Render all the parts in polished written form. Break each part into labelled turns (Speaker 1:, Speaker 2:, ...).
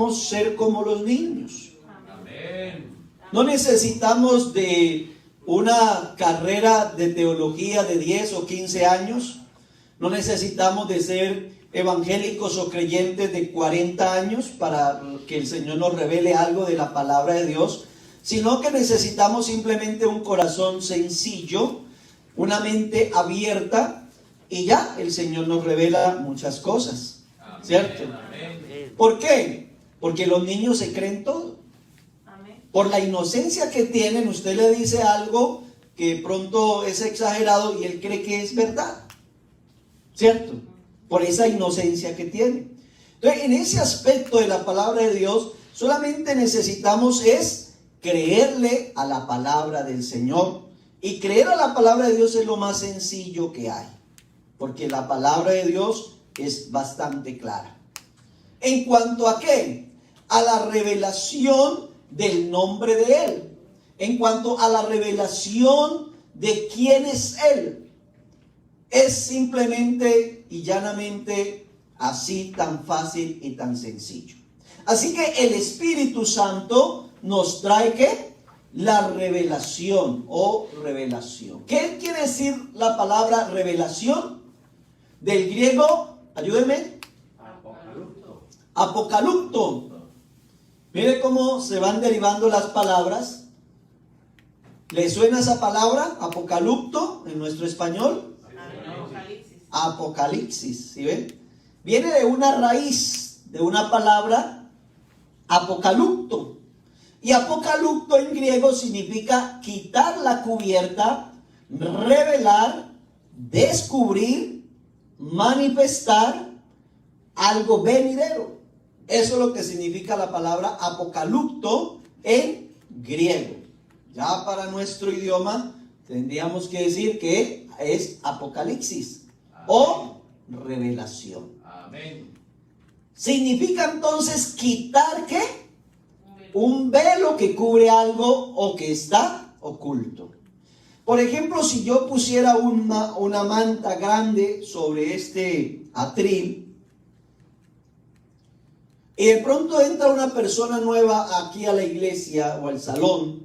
Speaker 1: necesitamos ser como los niños. No necesitamos de una carrera de teología de 10 o 15 años. No necesitamos de ser evangélicos o creyentes de 40 años para que el Señor nos revele algo de la palabra de Dios, sino que necesitamos simplemente un corazón sencillo, una mente abierta, y ya el Señor nos revela muchas cosas, ¿cierto? ¿Por qué? Porque los niños se creen todo. Por la inocencia que tienen, usted le dice algo que pronto es exagerado y él cree que es verdad, ¿cierto? Por esa inocencia que tiene. Entonces, en ese aspecto de la palabra de Dios, solamente necesitamos es creerle a la palabra del Señor. Y creer a la palabra de Dios es lo más sencillo que hay, porque la palabra de Dios es bastante clara. ¿En cuanto a qué? A la revelación del nombre de Él. En cuanto a la revelación de quién es Él. Es simplemente y llanamente así, tan fácil y tan sencillo. Así que el Espíritu Santo nos trae ¿qué? La revelación o revelación. ¿Qué quiere decir la palabra revelación? Del griego, ayúdenme. Apocalupto. Mire cómo se van derivando las palabras. ¿Le suena esa palabra? Apocalupto en nuestro español. Apocalipsis, ¿sí ven? Viene de una raíz, de una palabra, apocalupto. Y apocalupto en griego significa quitar la cubierta, revelar, descubrir, manifestar algo venidero. Eso es lo que significa la palabra apocalupto en griego. Ya para nuestro idioma tendríamos que decir que es apocalipsis. Amén. O revelación. Amén. Significa entonces quitar ¿qué? Un velo que cubre algo o que está oculto. Por ejemplo, si yo pusiera una manta grande sobre este atril, y de pronto entra una persona nueva aquí a la iglesia o al salón,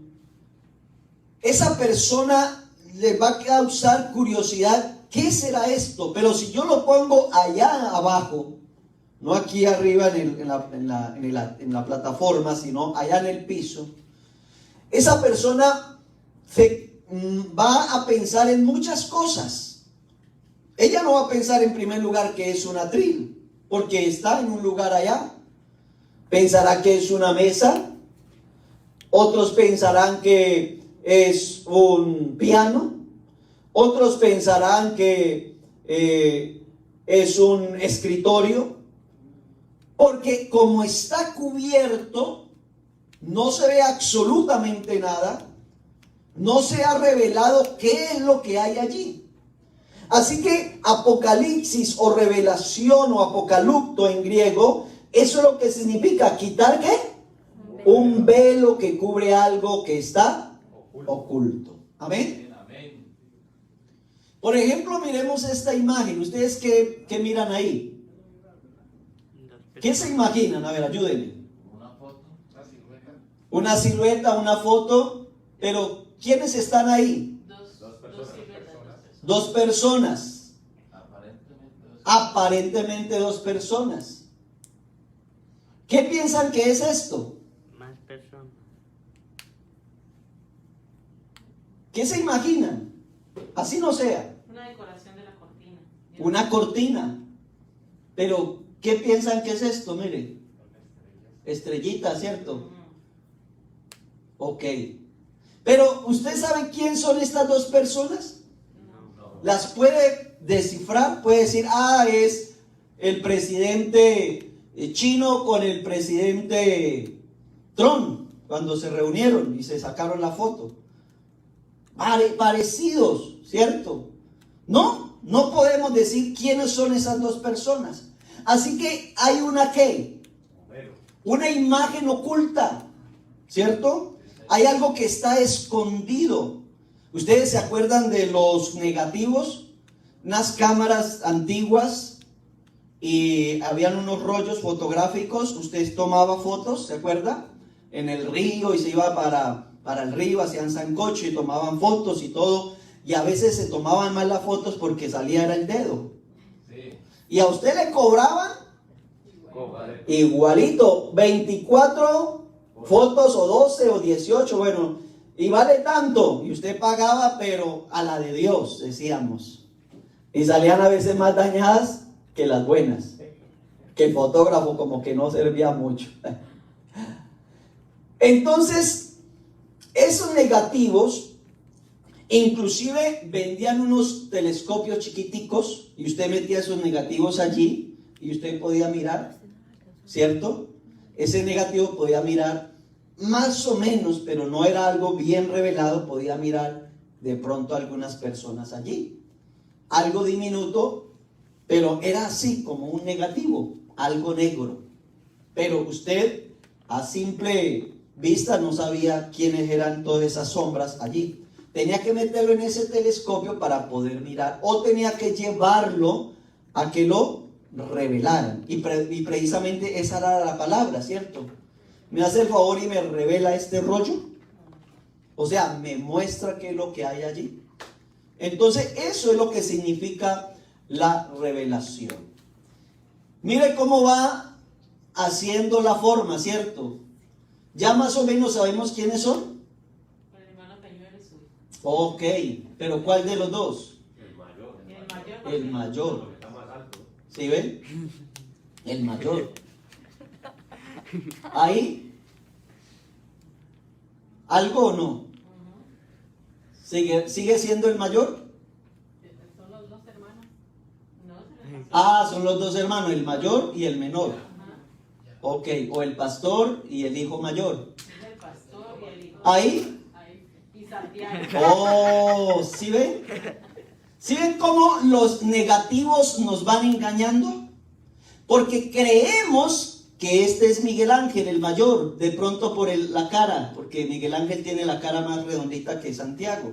Speaker 1: esa persona le va a causar curiosidad. ¿Qué será esto? Pero si yo lo pongo allá abajo, no aquí arriba en la plataforma, sino allá en el piso, esa persona va a pensar en muchas cosas. Ella no va a pensar en primer lugar que es un atril, porque está en un lugar allá. Pensará que es una mesa. Otros pensarán que es un piano. Otros pensarán que es un escritorio. Porque como está cubierto, no se ve absolutamente nada. No se ha revelado qué es lo que hay allí. Así que apocalipsis o revelación o apocalupto en griego, eso es lo que significa quitar ¿qué? Un velo que cubre algo que está oculto. Amén. Por ejemplo, miremos esta imagen. ¿Ustedes qué miran ahí? ¿Qué se imaginan? A ver, ayúdenme. Una silueta, una foto. Pero ¿quiénes están ahí? Dos personas. Aparentemente dos personas. ¿Qué piensan que es esto?
Speaker 2: Más personas.
Speaker 1: ¿Qué se imaginan? Así no sea.
Speaker 3: Una decoración de la cortina.
Speaker 1: Una cortina. Pero, ¿qué piensan que es esto? Mire. Estrellita, ¿cierto? Ok. Pero, ¿usted sabe quién son estas dos personas?
Speaker 3: No.
Speaker 1: Las puede descifrar, puede decir, es el presidente chino con el presidente Trump, cuando se reunieron y se sacaron la foto. Parecidos, ¿cierto? No podemos decir quiénes son esas dos personas. Así que hay una ¿qué? Una imagen oculta, ¿cierto? Hay algo que está escondido. ¿Ustedes se acuerdan de los negativos? Unas cámaras antiguas, y habían unos rollos fotográficos, usted tomaba fotos, ¿se acuerda? En el río y se iba para el río, hacían sancocho y tomaban fotos y todo, y a veces se tomaban mal las fotos porque salía era el dedo.
Speaker 2: Sí.
Speaker 1: Y a usted le cobraban igualito, 24 fotos o 12 o 18, bueno, y vale tanto, y usted pagaba, pero a la de Dios, decíamos. Y salían a veces más dañadas que las buenas, que el fotógrafo como que no servía mucho. Entonces, esos negativos, inclusive vendían unos telescopios chiquiticos, y usted metía esos negativos allí, y usted podía mirar, ¿cierto? Ese negativo podía mirar más o menos, pero no era algo bien revelado, podía mirar de pronto a algunas personas allí. Algo diminuto, pero era así como un negativo, algo negro. Pero usted a simple vista no sabía quiénes eran todas esas sombras allí. Tenía que meterlo en ese telescopio para poder mirar, o tenía que llevarlo a que lo revelaran. Y precisamente esa era la palabra, ¿cierto? Me hace el favor y me revela este rollo. O sea, me muestra qué es lo que hay allí. Entonces, eso es lo que significa la revelación. Mire cómo va haciendo la forma, ¿cierto? Ya más o menos sabemos quiénes son.
Speaker 3: El hermano Peñuelo es suyo.
Speaker 1: Ok, pero ¿cuál de los dos?
Speaker 2: El mayor.
Speaker 3: El mayor.
Speaker 1: El mayor.
Speaker 2: Está más alto.
Speaker 1: ¿Sí ven? El mayor. Ahí. ¿Algo o no? ¿Sigue siendo el mayor?
Speaker 3: Son los dos hermanos. No, se les pasó.
Speaker 1: Ah, son los dos hermanos, el mayor y el menor.
Speaker 3: Ajá.
Speaker 1: Ok, o el pastor y el hijo mayor.
Speaker 3: Es el pastor y el hijo.
Speaker 1: Ahí.
Speaker 3: Ahí. Y Santiago.
Speaker 1: Oh, ¿sí ven? ¿Sí ven cómo los negativos nos van engañando? Porque creemos que este es Miguel Ángel, el mayor, de pronto por la cara, porque Miguel Ángel tiene la cara más redondita que Santiago.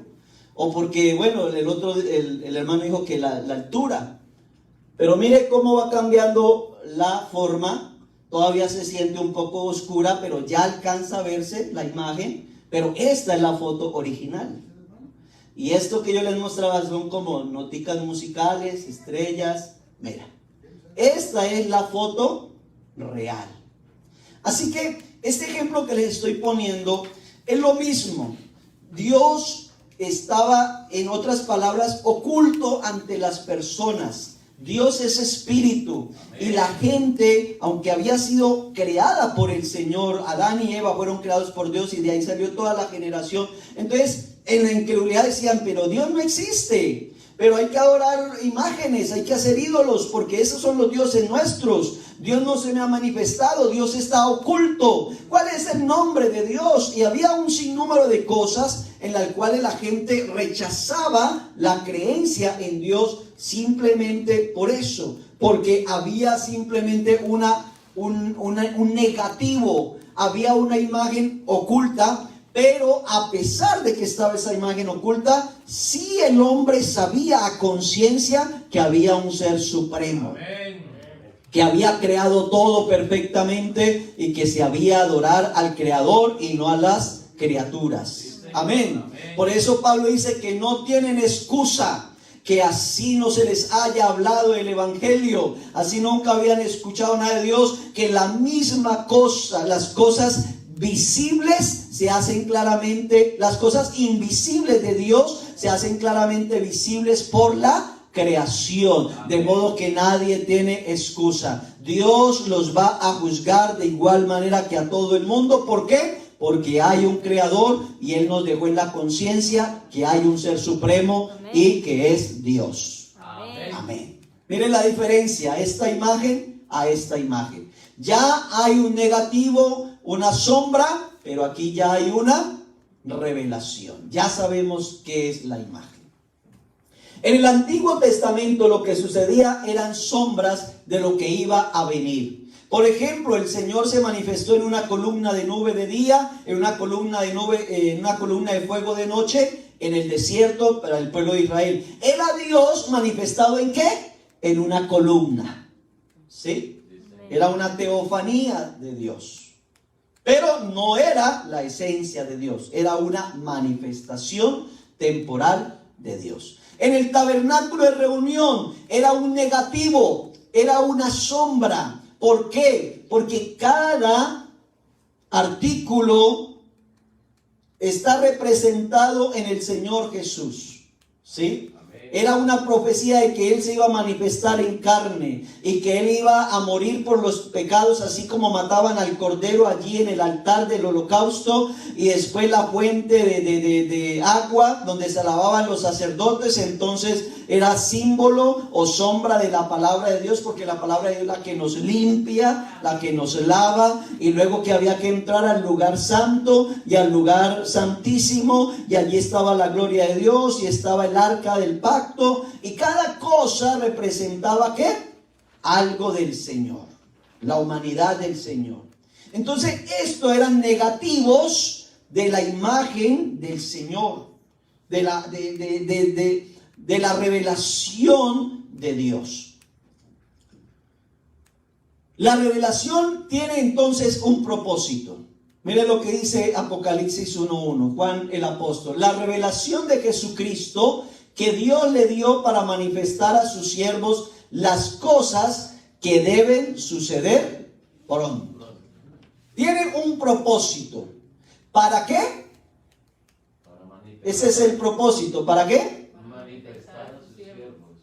Speaker 1: O porque, bueno, el hermano dijo que la altura. Pero mire cómo va cambiando la forma. Todavía se siente un poco oscura, pero ya alcanza a verse la imagen. Pero esta es la foto original. Y esto que yo les mostraba son como noticas musicales, estrellas. Mira, esta es la foto real. Así que este ejemplo que les estoy poniendo es lo mismo. Dios estaba, en otras palabras, oculto ante las personas. Dios es espíritu. Amén. Y la gente, aunque había sido creada por el Señor, Adán y Eva fueron creados por Dios y de ahí salió toda la generación. Entonces, en la incredulidad decían, pero Dios no existe. Pero hay que adorar imágenes, hay que hacer ídolos, porque esos son los dioses nuestros. Dios no se me ha manifestado, Dios está oculto. ¿Cuál es el nombre de Dios? Y había un sinnúmero de cosas en las cuales la gente rechazaba la creencia en Dios simplemente por eso. Porque había simplemente un negativo, había una imagen oculta. Pero a pesar de que estaba esa imagen oculta, sí el hombre sabía a conciencia que había un ser supremo. Amén. Que había creado todo perfectamente y que se había de adorar al Creador y no a las criaturas. Amén. Por eso Pablo dice que no tienen excusa. Que así no se les haya hablado el evangelio, así nunca habían escuchado nada de Dios, que la misma cosa, las cosas visibles se hacen claramente, las cosas invisibles de Dios se hacen claramente visibles por la creación. De modo que nadie tiene excusa. Dios los va a juzgar de igual manera que a todo el mundo. ¿Por qué? Porque hay un creador y Él nos dejó en la conciencia que hay un ser supremo. Amén. Y que es Dios. Amén. Amén. Miren la diferencia, esta imagen a esta imagen. Ya hay un negativo, una sombra, pero aquí ya hay una revelación. Ya sabemos qué es la imagen. En el Antiguo Testamento lo que sucedía eran sombras de lo que iba a venir. Por ejemplo, el Señor se manifestó en una columna de nube de día, en una columna de nube, en una columna de fuego de noche, en el desierto para el pueblo de Israel. Era Dios manifestado ¿en qué? En una columna. ¿sí? Era una teofanía de Dios. Pero no era la esencia de Dios, era una manifestación temporal de Dios. En el tabernáculo de reunión era un negativo, era una sombra. ¿Por qué? Porque cada artículo está representado en el Señor Jesús, ¿sí? Era una profecía de que Él se iba a manifestar en carne y que Él iba a morir por los pecados, así como mataban al cordero allí en el altar del holocausto, y después la fuente de agua donde se lavaban los sacerdotes. Entonces era símbolo o sombra de la palabra de Dios, porque la palabra de Dios es la que nos limpia, la que nos lava, y luego que había que entrar al lugar santo y al lugar santísimo, y allí estaba la gloria de Dios y estaba el arca del pacto. Y cada cosa representaba ¿qué? Algo del Señor, la humanidad del Señor. Entonces estos eran negativos de la imagen del Señor, de la revelación de Dios. La revelación tiene entonces un propósito. Mire lo que dice Apocalipsis 1:1, Juan el apóstol. La revelación de Jesucristo que Dios le dio para manifestar a sus siervos las cosas que deben suceder pronto. Tiene un propósito. ¿Para qué? Ese es el propósito. ¿Para qué?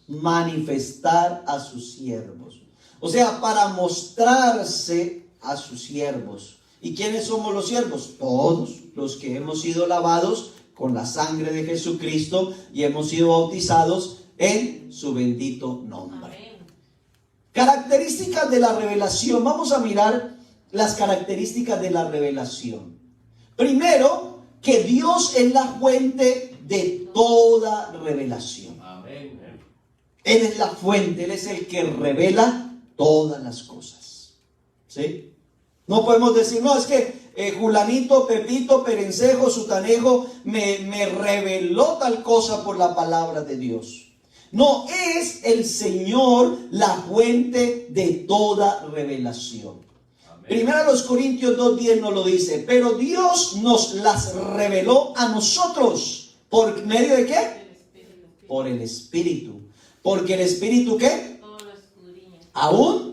Speaker 1: Manifestar a sus siervos. O sea, para mostrarse a sus siervos. ¿Y quiénes somos los siervos? Todos los que hemos sido lavados con la sangre de Jesucristo y hemos sido bautizados en su bendito nombre. Amén. Características de la revelación. Vamos a mirar las características de la revelación. Primero, que Dios es la fuente de toda revelación. Amén. Él es la fuente, Él es el que revela todas las cosas. ¿Sí? No podemos decir, no, es que Julanito, Pepito, Perencejo, Sutanejo me reveló tal cosa por la palabra de Dios. No, es el Señor la fuente de toda revelación. Primera los Corintios 2:10 nos lo dice, pero Dios nos las reveló a nosotros. ¿Por medio de qué? Por el Espíritu. Porque el Espíritu ¿qué? Aún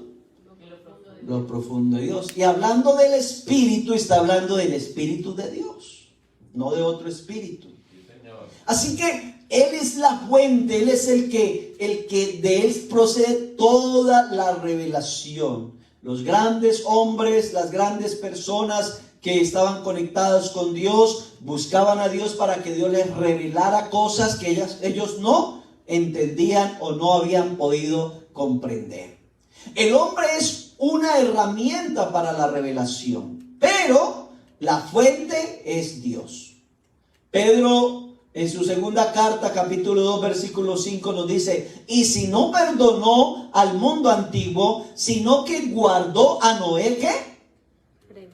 Speaker 1: lo profundo de Dios. Y hablando del Espíritu, está hablando del Espíritu de Dios, no de otro espíritu. Así que Él es la fuente, Él es el que de Él procede toda la revelación. Los grandes hombres, las grandes personas que estaban conectadas con Dios, buscaban a Dios para que Dios les revelara cosas que ellos no entendían o no habían podido comprender. El hombre es una herramienta para la revelación, pero la fuente es Dios. Pedro en su segunda carta, capítulo 2, versículo 5 nos dice, y si no perdonó al mundo antiguo, sino que guardó a Noé, ¿qué?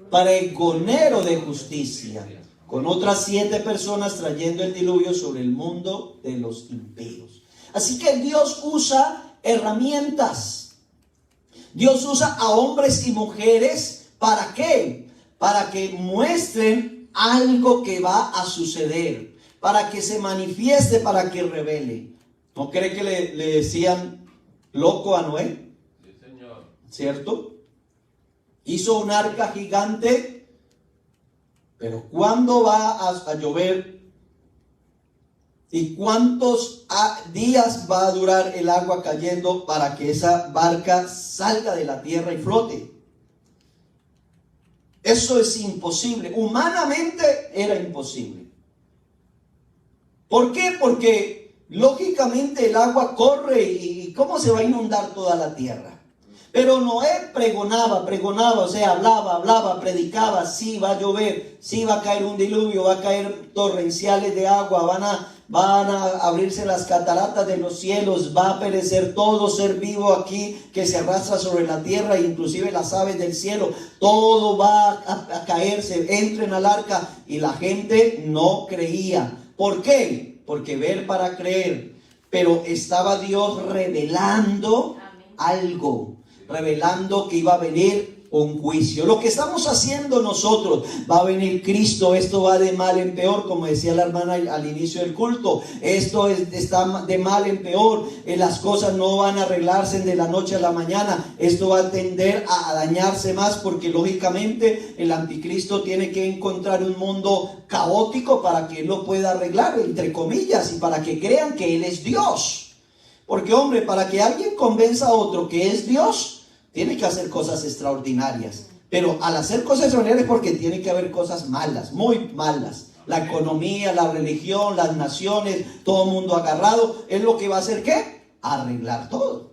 Speaker 1: Pregonero de justicia, con otras 7 personas trayendo el diluvio sobre el mundo de los impíos. Así que Dios usa herramientas. Dios usa a hombres y mujeres, ¿para qué? Para que muestren algo que va a suceder, para que se manifieste, para que revele. ¿No cree que le decían loco a Noé? Sí, Señor. ¿Cierto? Hizo un arca gigante, pero ¿cuándo va a llover? ¿Y cuántos días va a durar el agua cayendo para que esa barca salga de la tierra y flote? Eso es imposible. Humanamente era imposible. ¿Por qué? Porque lógicamente el agua corre y ¿cómo se va a inundar toda la tierra? Pero Noé pregonaba, o sea, hablaba, predicaba, sí va a llover, sí va a caer un diluvio, va a caer torrenciales de agua, van a abrirse las cataratas de los cielos, va a perecer todo ser vivo aquí que se arrastra sobre la tierra, inclusive las aves del cielo, todo va a caerse, entren al arca, y la gente no creía. ¿Por qué? Porque ver para creer, pero estaba Dios revelando algo. revelando que iba a venir un juicio. Lo que estamos haciendo nosotros, va a venir Cristo, esto va de mal en peor, como decía la hermana al inicio del culto, está de mal en peor, las cosas no van a arreglarse de la noche a la mañana, esto va a tender a dañarse más, porque lógicamente el anticristo tiene que encontrar un mundo caótico para que él lo pueda arreglar, entre comillas, y para que crean que él es Dios. Porque hombre, para que alguien convenza a otro que es Dios, tiene que hacer cosas extraordinarias. Pero al hacer cosas extraordinarias es porque tiene que haber cosas malas, muy malas. La economía, la religión, las naciones, todo el mundo agarrado, es lo que va a hacer ¿qué? Arreglar todo.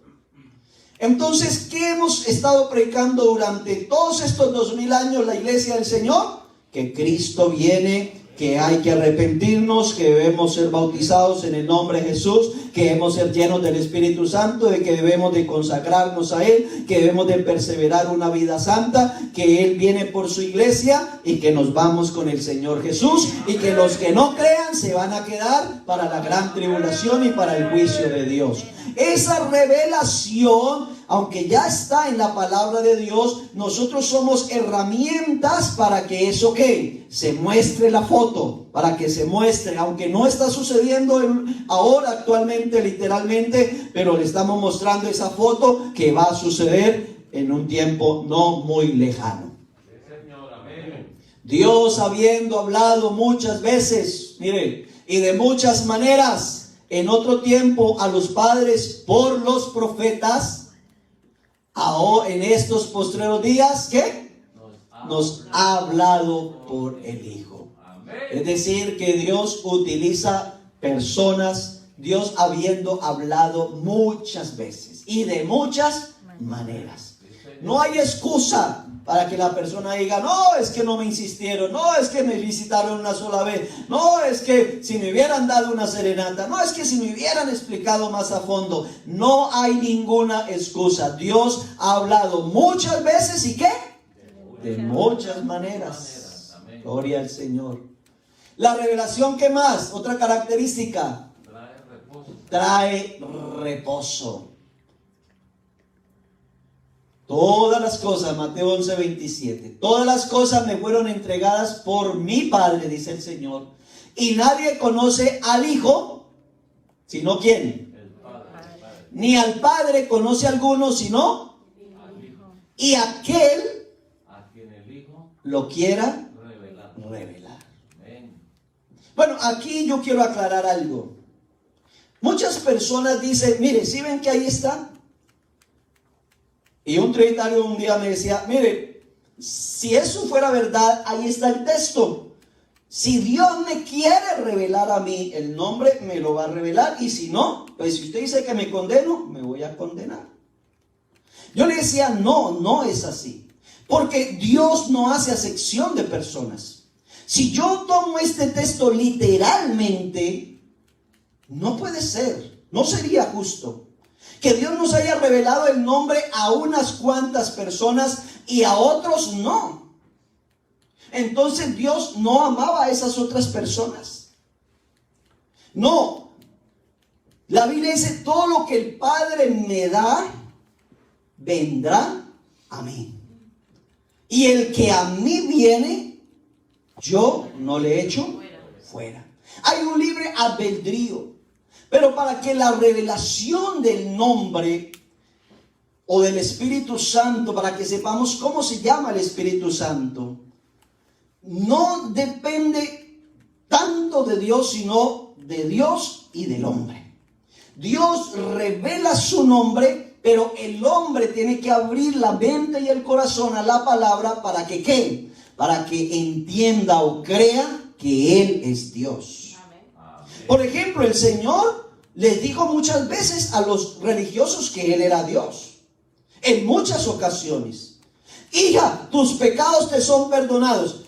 Speaker 1: Entonces, ¿qué hemos estado predicando durante todos estos 2000 años la iglesia del Señor? Que Cristo viene, que hay que arrepentirnos, que debemos ser bautizados en el nombre de Jesús, que debemos ser llenos del Espíritu Santo, de que debemos de consagrarnos a Él, que debemos de perseverar una vida santa, que Él viene por su iglesia y que nos vamos con el Señor Jesús, y que los que no crean se van a quedar para la gran tribulación y para el juicio de Dios. Esa revelación, aunque ya está en la palabra de Dios, nosotros somos herramientas para que eso ¿qué? Se muestre la foto, para que se muestre, aunque no está sucediendo ahora actualmente, literalmente, pero le estamos mostrando esa foto que va a suceder en un tiempo no muy lejano. Dios, habiendo hablado muchas veces, mire, y de muchas maneras, en otro tiempo a los padres por los profetas, ahora en estos postreros días, ¿qué? Nos ha hablado por el Hijo. Es decir, que Dios utiliza personas, Dios habiendo hablado muchas veces y de muchas maneras. No hay excusa para que la persona diga, no, es que no me insistieron, no, es que me visitaron una sola vez, no, es que si me hubieran dado una serenata, no, es que si me hubieran explicado más a fondo. No hay ninguna excusa. Dios ha hablado muchas veces, ¿y qué? De muchas maneras. Gloria al Señor. La revelación, ¿qué más? Otra característica. Trae reposo. Todas las cosas, Mateo 11:27, todas las cosas me fueron entregadas por mi Padre, dice el Señor, y nadie conoce al Hijo, sino ¿quién? El Padre. Ni al Padre conoce a alguno, sino al Hijo. Y aquel a quien el Hijo lo quiera revelar. Bueno, aquí yo quiero aclarar algo. Muchas personas dicen, mire, ¿sí ven que ahí está? Y un trinitario un día me decía, mire, si eso fuera verdad, ahí está el texto. Si Dios me quiere revelar a mí el nombre, me lo va a revelar. Y si no, pues si usted dice que me condeno, me voy a condenar. Yo le decía, no es así. Porque Dios no hace acepción de personas. Si yo tomo este texto literalmente, no puede ser, no sería justo. Que Dios nos haya revelado el nombre a unas cuantas personas y a otros no. Entonces Dios no amaba a esas otras personas. No. La Biblia dice, todo lo que el Padre me da, vendrá a mí. Y el que a mí viene, yo no le echo fuera. Hay un libre albedrío. Pero para que la revelación del nombre o del Espíritu Santo, para que sepamos cómo se llama el Espíritu Santo, no depende tanto de Dios, sino de Dios y del hombre. Dios revela su nombre, pero el hombre tiene que abrir la mente y el corazón a la palabra para que ¿qué? Para que entienda o crea que Él es Dios. Por ejemplo, el Señor les dijo muchas veces a los religiosos que Él era Dios. En muchas ocasiones. Hija, tus pecados te son perdonados.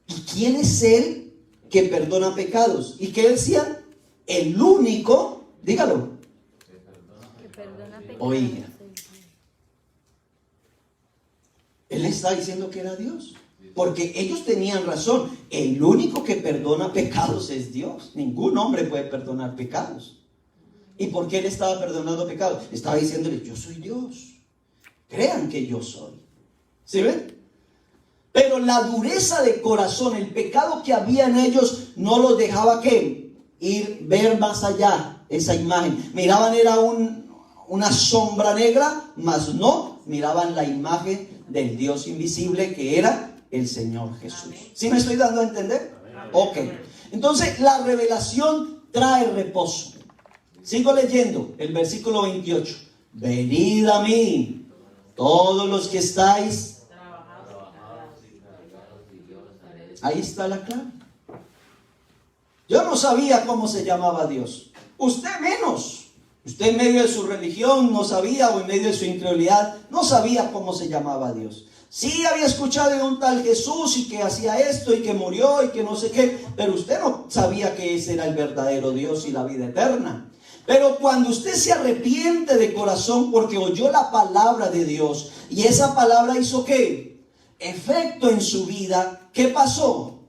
Speaker 1: ¿Y quién es Él que perdona pecados? ¿Y qué decían? El único, dígalo. Que perdona pecados. Oiga. Él está diciendo que era Dios. Porque ellos tenían razón. El único que perdona pecados es Dios. Ningún hombre puede perdonar pecados. ¿Y por qué él estaba perdonando pecados? Estaba diciéndole, yo soy Dios. crean que yo soy. ¿Sí ven? Pero la dureza de corazón, el pecado que había en ellos, no los dejaba que ver más allá esa imagen. Miraban era una sombra negra, mas no miraban la imagen del Dios invisible que era el Señor Jesús. ¿Sí me estoy dando a entender? Ok. Entonces la revelación trae reposo. Sigo leyendo el versículo 28. Venid a mí, todos los que estáis. Ahí está la clave. Yo no sabía cómo se llamaba Dios. Usted menos. Usted en medio de su religión no sabía, o en medio de su incredulidad no sabía cómo se llamaba Dios. Sí había escuchado de un tal Jesús y que hacía esto y que murió y que no sé qué, pero usted no sabía que ese era el verdadero Dios y la vida eterna. Pero cuando usted se arrepiente de corazón porque oyó la palabra de Dios y esa palabra hizo ¿qué? Efecto en su vida, ¿qué pasó?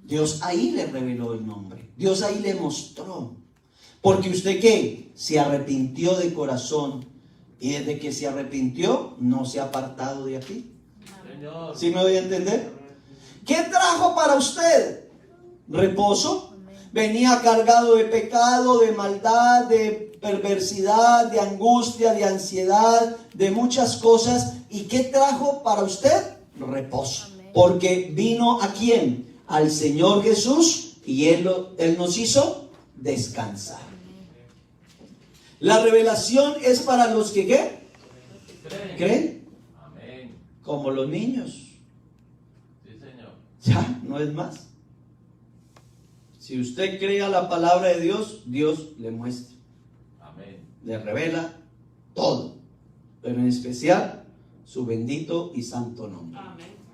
Speaker 1: Dios ahí le reveló el nombre. Dios ahí le mostró. Porque usted ¿qué? Se arrepintió de corazón. Y desde que se arrepintió, no se ha apartado de aquí. ¿Sí me voy a entender? ¿Qué trajo para usted? Reposo. Venía cargado de pecado, de maldad, de perversidad, de angustia, de ansiedad, de muchas cosas. ¿Y qué trajo para usted? Reposo. Porque vino ¿a quién? Al Señor Jesús, y Él nos hizo descansar. La revelación es para los que ¿qué? ¿Creen?
Speaker 2: Amén.
Speaker 1: Como los niños.
Speaker 2: Sí, Señor.
Speaker 1: Ya, no es más. Si usted cree a la palabra de Dios, Dios le muestra.
Speaker 2: Amén.
Speaker 1: Le revela todo. Pero en especial su bendito y santo nombre.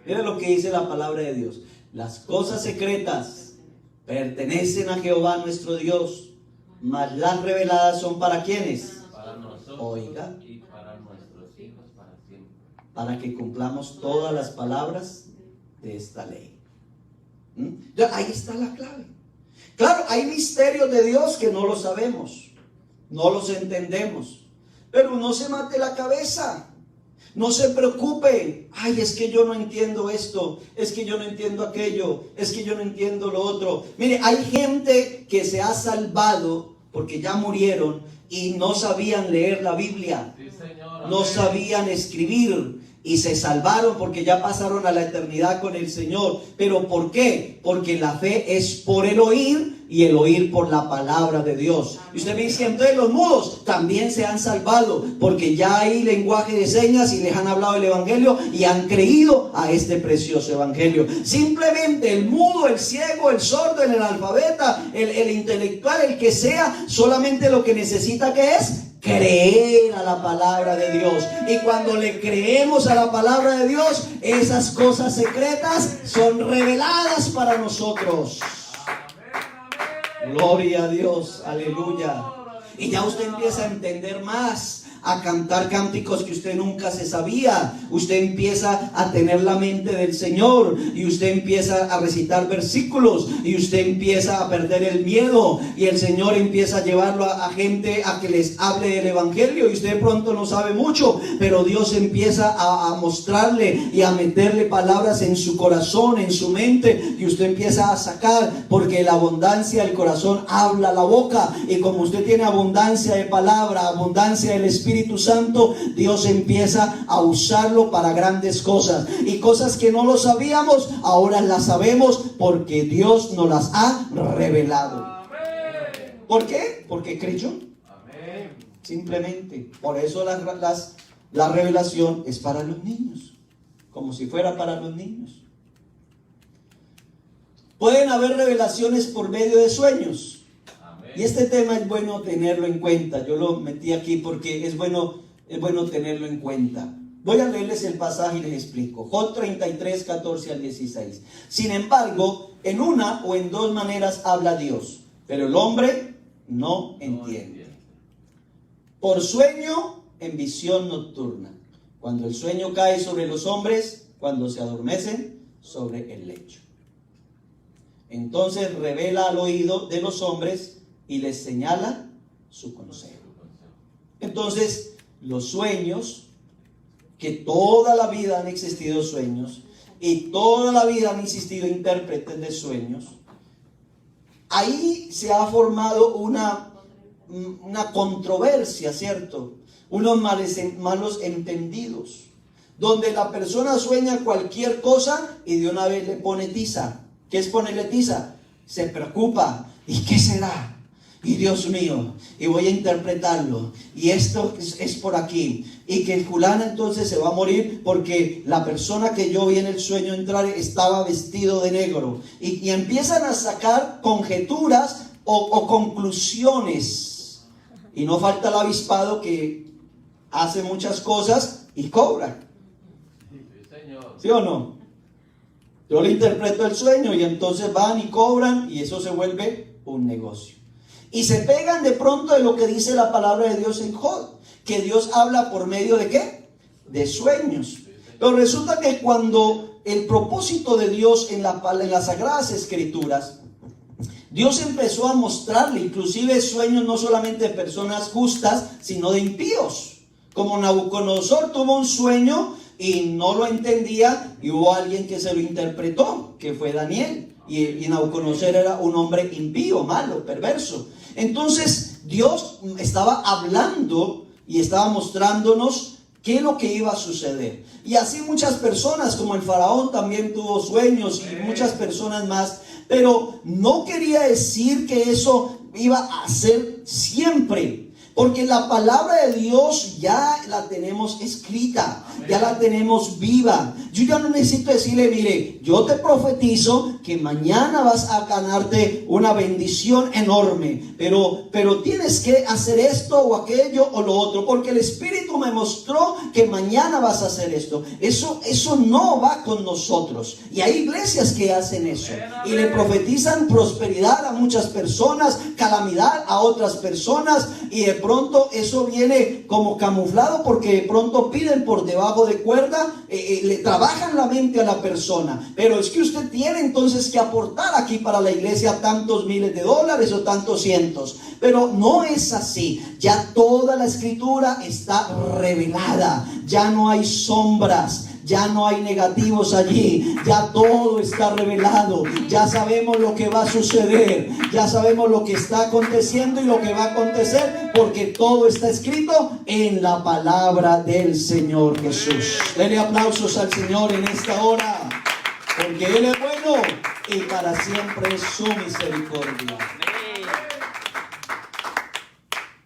Speaker 1: Mira lo que dice la palabra de Dios. Las cosas secretas pertenecen a Jehová nuestro Dios, mas las reveladas son para ¿quiénes?
Speaker 2: Para nosotros.
Speaker 1: Oiga.
Speaker 2: Y para nuestros hijos para siempre.
Speaker 1: Para que cumplamos todas las palabras de esta ley. Ya, ahí está la clave. Claro, hay misterios de Dios que no los sabemos, no los entendemos, pero no se mate la cabeza. No se preocupe. Ay, es que yo no entiendo esto, es que yo no entiendo aquello, es que yo no entiendo lo otro. Mire, hay gente que se ha salvado porque ya murieron y no sabían leer la Biblia.
Speaker 2: Sí, Señor.
Speaker 1: No
Speaker 2: Amén.
Speaker 1: sabían escribir y se salvaron porque ya pasaron a la eternidad con el Señor. ¿Pero por qué? Porque la fe es por el oír y el oír por la palabra de Dios. Y usted me dice, entonces los mudos también se han salvado porque ya hay lenguaje de señas y les han hablado el evangelio y han creído a este precioso evangelio. Simplemente el mudo, el ciego, el sordo, el analfabeta, el intelectual, el que sea, solamente lo que necesita que es creer a la palabra de Dios. Y cuando le creemos a la palabra de Dios, esas cosas secretas son reveladas para nosotros. Gloria a Dios, aleluya. Y ya usted empieza a entender más, a cantar cánticos que usted nunca se sabía. Usted empieza a tener la mente del Señor y usted empieza a recitar versículos y usted empieza a perder el miedo y el Señor empieza a llevarlo a gente a que les hable del evangelio y usted de pronto no sabe mucho, pero Dios empieza a mostrarle y a meterle palabras en su corazón, en su mente, y usted empieza a sacar, porque la abundancia del corazón habla la boca. Y como usted tiene abundancia de palabra, abundancia del Espíritu Santo, Dios empieza a usarlo para grandes cosas, y cosas que no lo sabíamos ahora las sabemos porque Dios nos las ha revelado. ¿Por qué? Porque creyó.
Speaker 2: Amén.
Speaker 1: Simplemente. Por eso la revelación es para los niños, como si fuera para los niños. Pueden haber revelaciones por medio de sueños. Y este tema es bueno tenerlo en cuenta. Yo lo metí aquí porque es bueno tenerlo en cuenta. Voy a leerles el pasaje y les explico. Job 33, 14 al 16. Sin embargo, en una o en dos maneras habla Dios, pero el hombre no entiende. Por sueño, en visión nocturna, cuando el sueño cae sobre los hombres, cuando se adormecen sobre el lecho. Entonces revela al oído de los hombres y les señala su consejo. Entonces, los sueños, que toda la vida han existido sueños y toda la vida han existido intérpretes de sueños, ahí se ha formado una controversia, ¿cierto? Unos malos entendidos, donde la persona sueña cualquier cosa y de una vez le pone tiza. ¿Qué es ponerle tiza? Se preocupa. ¿Y qué será? Y Dios mío, y voy a interpretarlo, y esto es por aquí, y que el fulano entonces se va a morir porque la persona que yo vi en el sueño entrar estaba vestido de negro, y empiezan a sacar conjeturas o conclusiones, y no falta el avispado que hace muchas cosas y cobra.
Speaker 2: Sí, señor.
Speaker 1: ¿Sí o no? Yo le interpreto el sueño y entonces van y cobran, y eso se vuelve un negocio. Y se pegan de pronto de lo que dice la palabra de Dios en Job, que Dios habla por medio de ¿qué? De sueños. Pero resulta que cuando el propósito de Dios en las Sagradas Escrituras, Dios empezó a mostrarle inclusive sueños no solamente de personas justas, sino de impíos. Como Nabucodonosor tuvo un sueño y no lo entendía, y hubo alguien que se lo interpretó, que fue Daniel. Y Nabucodonosor era un hombre impío, malo, perverso. Entonces Dios estaba hablando y estaba mostrándonos qué es lo que iba a suceder. Y así muchas personas, como el faraón también tuvo sueños, y muchas personas más. Pero no quería decir que eso iba a ser siempre. Porque la palabra de Dios ya la tenemos escrita, ya la tenemos viva. Yo ya no necesito decirle, mire, yo te profetizo que mañana vas a ganarte una bendición enorme, pero tienes que hacer esto o aquello o lo otro, porque el Espíritu me mostró que mañana vas a hacer esto. Eso no va con nosotros. Y hay iglesias que hacen eso y le profetizan prosperidad a muchas personas, calamidad a otras personas, y de pronto eso viene como camuflado, porque de pronto piden por debajo de cuerda, le trabajan la mente a la persona. Pero es que usted tiene entonces que aportar aquí para la iglesia tantos miles de dólares o tantos cientos. Pero no es así. Ya toda la escritura está revelada. Ya no hay sombras. Ya no hay negativos allí, ya todo está revelado, ya sabemos lo que va a suceder, ya sabemos lo que está aconteciendo y lo que va a acontecer, porque todo está escrito en la palabra del Señor Jesús. Denle aplausos al Señor en esta hora, porque Él es bueno y para siempre es su misericordia.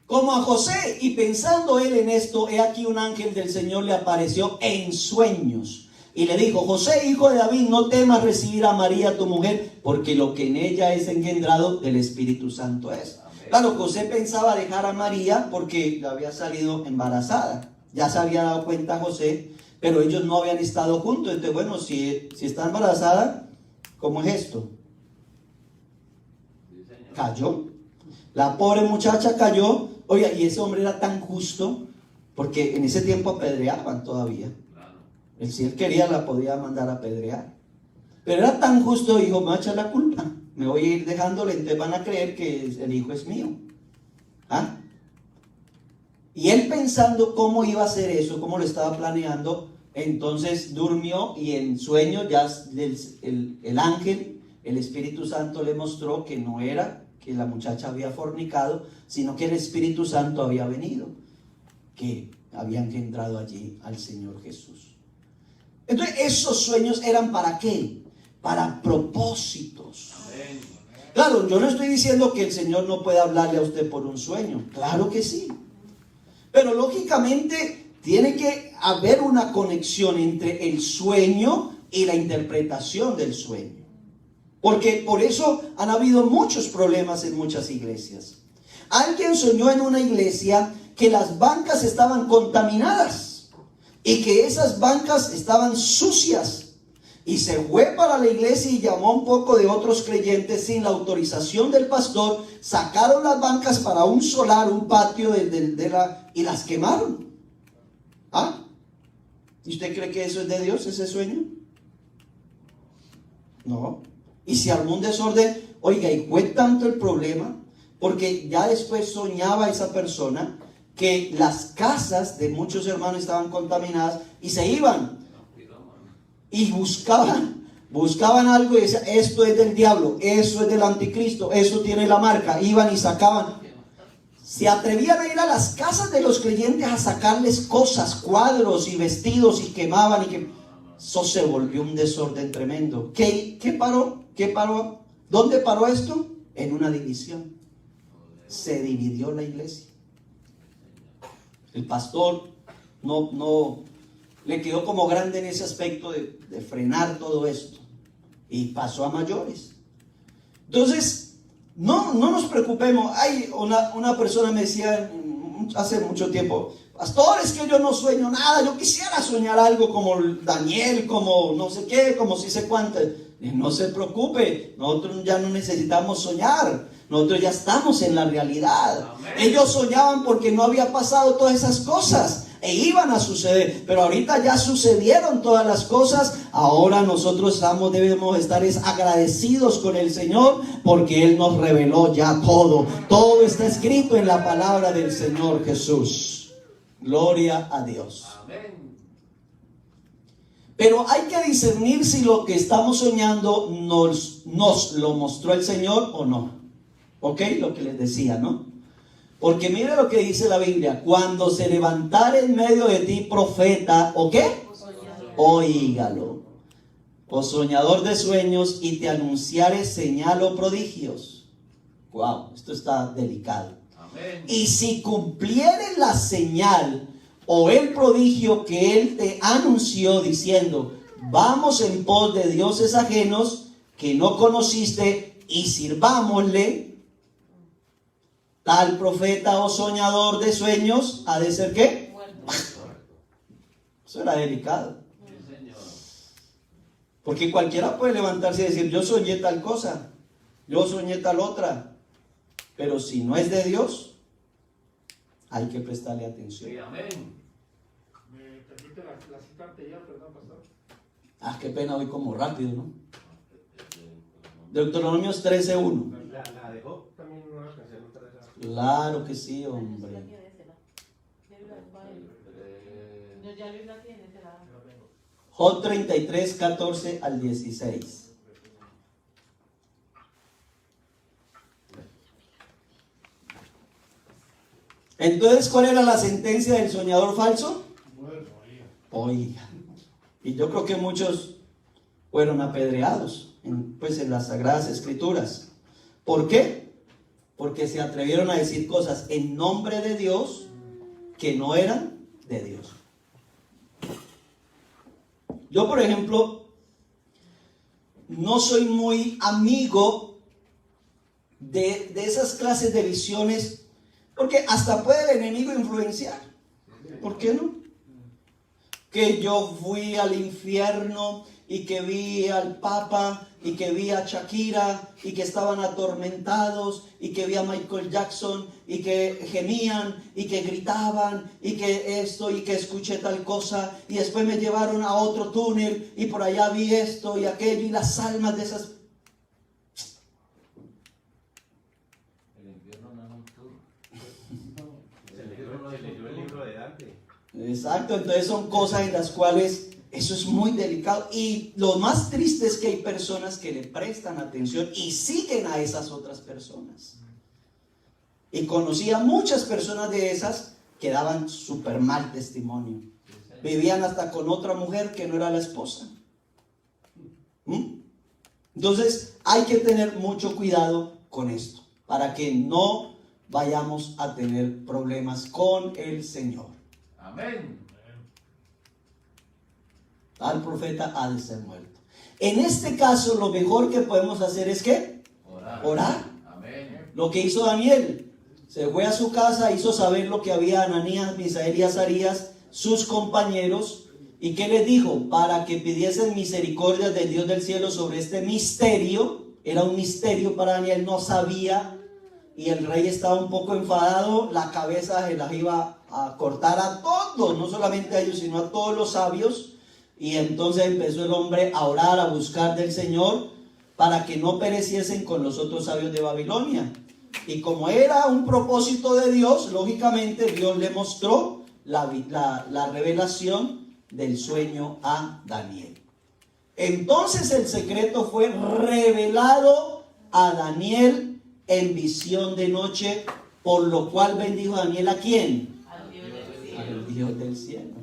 Speaker 1: Como a José, y pensando él en esto, he aquí un ángel del Señor le apareció en sueños y le dijo: José, hijo de David, no temas recibir a María tu mujer, porque lo que en ella es engendrado del Espíritu Santo es. Claro, José pensaba dejar a María porque le había salido embarazada. Ya se había dado cuenta José, pero ellos no habían estado juntos. Entonces, bueno, si está embarazada, ¿cómo es esto? Cayó. La pobre muchacha cayó. Oiga, y ese hombre era tan justo, porque en ese tiempo apedreaban todavía. Si él quería, la podía mandar a apedrear. Pero era tan justo, dijo: me va a echar la culpa, me voy a ir dejándole, entonces van a creer que el hijo es mío. ¿Ah? Y él, pensando cómo iba a hacer eso, cómo lo estaba planeando, entonces durmió, y en sueño ya el ángel, el Espíritu Santo, le mostró que no era que la muchacha había fornicado, sino que el Espíritu Santo había venido, que había engendrado allí al Señor Jesús. Entonces, esos sueños eran ¿para qué? Para propósitos. Amén. Claro, yo no estoy diciendo que el Señor no pueda hablarle a usted por un sueño. Claro que sí. Pero lógicamente tiene que haber una conexión entre el sueño y la interpretación del sueño. Porque por eso han habido muchos problemas en muchas iglesias. Alguien soñó en una iglesia que las bancas estaban contaminadas y que esas bancas estaban sucias. Y se fue para la iglesia y llamó a un poco de otros creyentes sin la autorización del pastor. Sacaron las bancas para un solar, un patio y las quemaron. ¿Ah? ¿Y usted cree que eso es de Dios, ese sueño? No. Y se armó un desorden. Oiga, y fue tanto el problema, porque ya después soñaba esa persona que las casas de muchos hermanos estaban contaminadas y se iban y buscaban algo y decían, esto es del diablo, eso es del anticristo, eso tiene la marca. Iban y sacaban. Se atrevían a ir a las casas de los creyentes a sacarles cosas, cuadros y vestidos, y quemaban, eso se volvió un desorden tremendo. ¿Qué paró? ¿Dónde paró esto? En una división. Se dividió la iglesia. El pastor no le quedó como grande en ese aspecto de frenar todo esto, y pasó a mayores. Entonces, no nos preocupemos. Hay una persona me decía hace mucho tiempo, pastor, es que yo no sueño nada, yo quisiera soñar algo como Daniel, como no sé qué, como si sé cuánto. No se preocupe, nosotros ya no necesitamos soñar, nosotros ya estamos en la realidad. Amén. Ellos soñaban porque no había pasado todas esas cosas e iban a suceder, pero ahorita ya sucedieron todas las cosas. Ahora nosotros debemos estar agradecidos con el Señor, porque Él nos reveló ya todo está escrito en la palabra del Señor Jesús. Gloria a Dios. Amén. Pero hay que discernir si lo que estamos soñando nos lo mostró el Señor o no. ¿Ok? Lo que les decía, ¿no? Porque mire lo que dice la Biblia: cuando se levantare en medio de ti profeta, ¿o qué? Oígalo. O soñador de sueños, y te anunciare señal o prodigios. Wow, esto está delicado. Amén. Y si cumpliere la señal o el prodigio que él te anunció, diciendo, vamos en pos de dioses ajenos que no conociste y sirvámosle, tal profeta o soñador de sueños ha de ser ¿qué? Eso era delicado. Porque cualquiera puede levantarse y decir, yo soñé tal cosa, yo soñé tal otra. Pero si no es de Dios, hay que prestarle atención. Sí, amén.
Speaker 4: ¿Me permite la cita anterior, perdón, pastor?
Speaker 1: Ah, qué pena, voy como rápido, ¿no? Deuteronomios 13:1.
Speaker 4: La dejó también una canción.
Speaker 1: Claro que sí, hombre. Job 33, 14 al 16. Entonces, ¿cuál era la sentencia del soñador falso? Oiga. Y yo creo que muchos fueron apedreados en las Sagradas Escrituras. ¿Por qué? Porque se atrevieron a decir cosas en nombre de Dios que no eran de Dios. Yo, por ejemplo, no soy muy amigo de esas clases de visiones, porque hasta puede el enemigo influenciar. ¿Por qué no? Que yo fui al infierno y que vi al Papa y que vi a Shakira y que estaban atormentados y que vi a Michael Jackson y que gemían y que gritaban y que esto y que escuché tal cosa, y después me llevaron a otro túnel y por allá vi esto y aquello, y las almas de esas.
Speaker 2: El infierno no es un tour.
Speaker 4: Se leyó el libro de Dante.
Speaker 1: Exacto, entonces son cosas en las cuales eso es muy delicado, y lo más triste es que hay personas que le prestan atención y siguen a esas otras personas. Y conocí a muchas personas de esas que daban súper mal testimonio. Vivían hasta con otra mujer que no era la esposa. Entonces hay que tener mucho cuidado con esto, para que no vayamos a tener problemas con el Señor.
Speaker 2: Amén.
Speaker 1: Tal profeta ha de ser muerto. En este caso, lo mejor que podemos hacer es ¿qué? Orar.
Speaker 2: Amén.
Speaker 1: Lo que hizo Daniel, se fue a su casa, hizo saber lo que había Ananías, Misael y Azarías, sus compañeros, y ¿qué les dijo? Para que pidiesen misericordia del Dios del cielo sobre este misterio. Era un misterio para Daniel, no sabía, y el rey estaba un poco enfadado, la cabeza se las iba a cortar a todos, no solamente a ellos, sino a todos los sabios. Y entonces empezó el hombre a orar, a buscar del Señor para que no pereciesen con los otros sabios de Babilonia. Y como era un propósito de Dios, lógicamente Dios le mostró la revelación del sueño a Daniel. Entonces el secreto fue revelado a Daniel en visión de noche, por lo cual bendijo Daniel ¿a quién?
Speaker 3: Al Dios del cielo.
Speaker 1: Al Dios del cielo.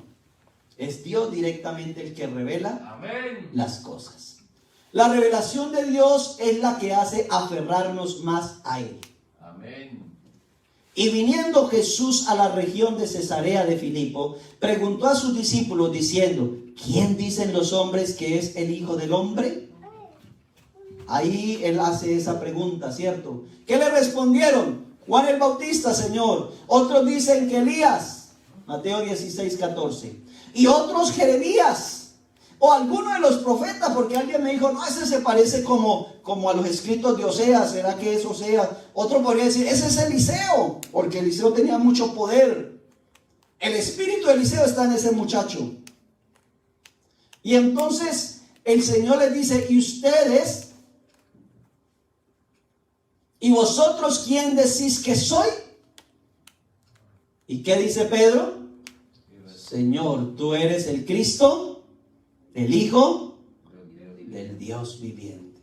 Speaker 1: Es Dios directamente el que revela
Speaker 2: Amén.
Speaker 1: las cosas. La revelación de Dios es la que hace aferrarnos más a Él.
Speaker 2: Amén.
Speaker 1: Y viniendo Jesús a la región de Cesarea de Filipo, preguntó a sus discípulos diciendo: ¿quién dicen los hombres que es el Hijo del Hombre? Ahí él hace esa pregunta, ¿cierto? ¿Qué le respondieron? Juan el Bautista, Señor. Otros dicen que Elías, Mateo 16:14. Y otros Jeremías, o alguno de los profetas, porque alguien me dijo: no, ese se parece como a los escritos de Oseas. ¿Será que es Oseas? Otro podría decir: ese es Eliseo, porque Eliseo tenía mucho poder. El espíritu de Eliseo está en ese muchacho. Y entonces el Señor les dice: ¿y ustedes? ¿Y vosotros quién decís que soy? ¿Y qué dice Pedro? Señor, tú eres el Cristo, el Hijo del Dios viviente.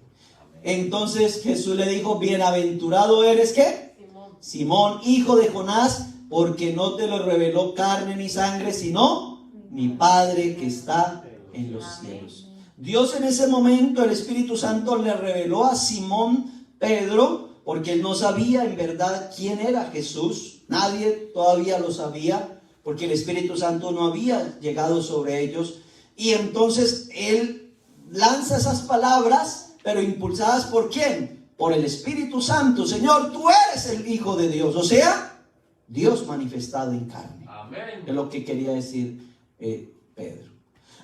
Speaker 1: Entonces Jesús le dijo: bienaventurado eres, ¿qué? Simón, hijo de Jonás, porque no te lo reveló carne ni sangre, sino mi Padre que está en los cielos. Dios en ese momento, el Espíritu Santo le reveló a Simón Pedro, porque él no sabía en verdad quién era Jesús. Nadie todavía lo sabía, porque el Espíritu Santo no había llegado sobre ellos. Y entonces él lanza esas palabras, pero impulsadas ¿por quién? Por el Espíritu Santo. Señor, tú eres el Hijo de Dios, o sea, Dios manifestado en carne.
Speaker 2: Amén.
Speaker 1: Es lo que quería decir Pedro.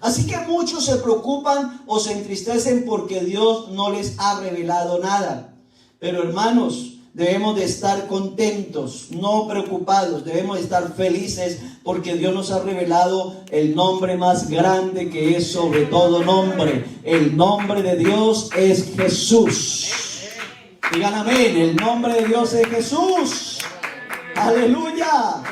Speaker 1: Así que muchos se preocupan o se entristecen porque Dios no les ha revelado nada. Pero hermanos, debemos de estar contentos, no preocupados, debemos de estar felices porque Dios nos ha revelado el nombre más grande que es sobre todo nombre. El nombre de Dios es Jesús. Digan amén, el nombre de Dios es Jesús. Aleluya.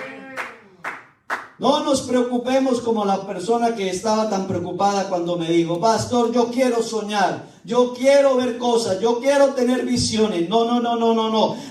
Speaker 1: No nos preocupemos como la persona que estaba tan preocupada cuando me dijo: pastor, yo quiero soñar, yo quiero ver cosas, yo quiero tener visiones. No.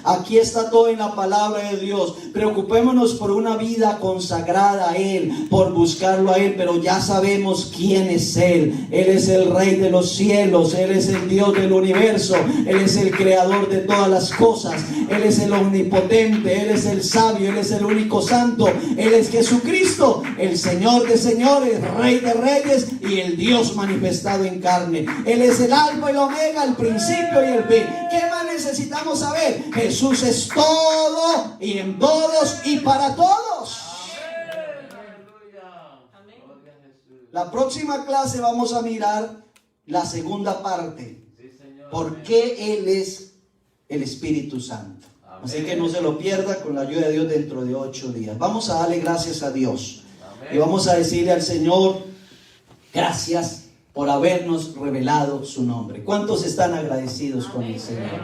Speaker 1: Aquí está todo en la palabra de Dios. Preocupémonos por una vida consagrada a Él, por buscarlo a Él, pero ya sabemos quién es Él. Él es el Rey de los cielos, Él es el Dios del universo, Él es el creador de todas las cosas, Él es el omnipotente, Él es el sabio, Él es el único santo, Él es Jesucristo, el Señor de señores, Rey de reyes y el Dios manifestado en carne. Él es el Alfa y la Omega, el principio y el fin. ¿Qué más necesitamos saber? Jesús es todo y en todos y para todos.
Speaker 3: Amén.
Speaker 1: La próxima clase vamos a mirar la segunda parte.
Speaker 2: Sí, Señor.
Speaker 1: ¿Por qué Él es el Espíritu Santo? Así que no se lo pierda, con la ayuda de Dios, dentro de 8 días. Vamos a darle gracias a Dios.
Speaker 2: Amén.
Speaker 1: Y vamos a decirle al Señor: gracias por habernos revelado su nombre. ¿Cuántos están agradecidos con el Señor?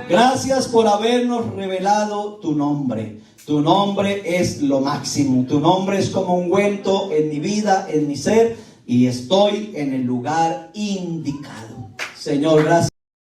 Speaker 1: Gracias por habernos revelado tu nombre. Tu nombre es lo máximo. Tu nombre es como un ungüento en mi vida, en mi ser, y estoy en el lugar indicado. Señor, gracias.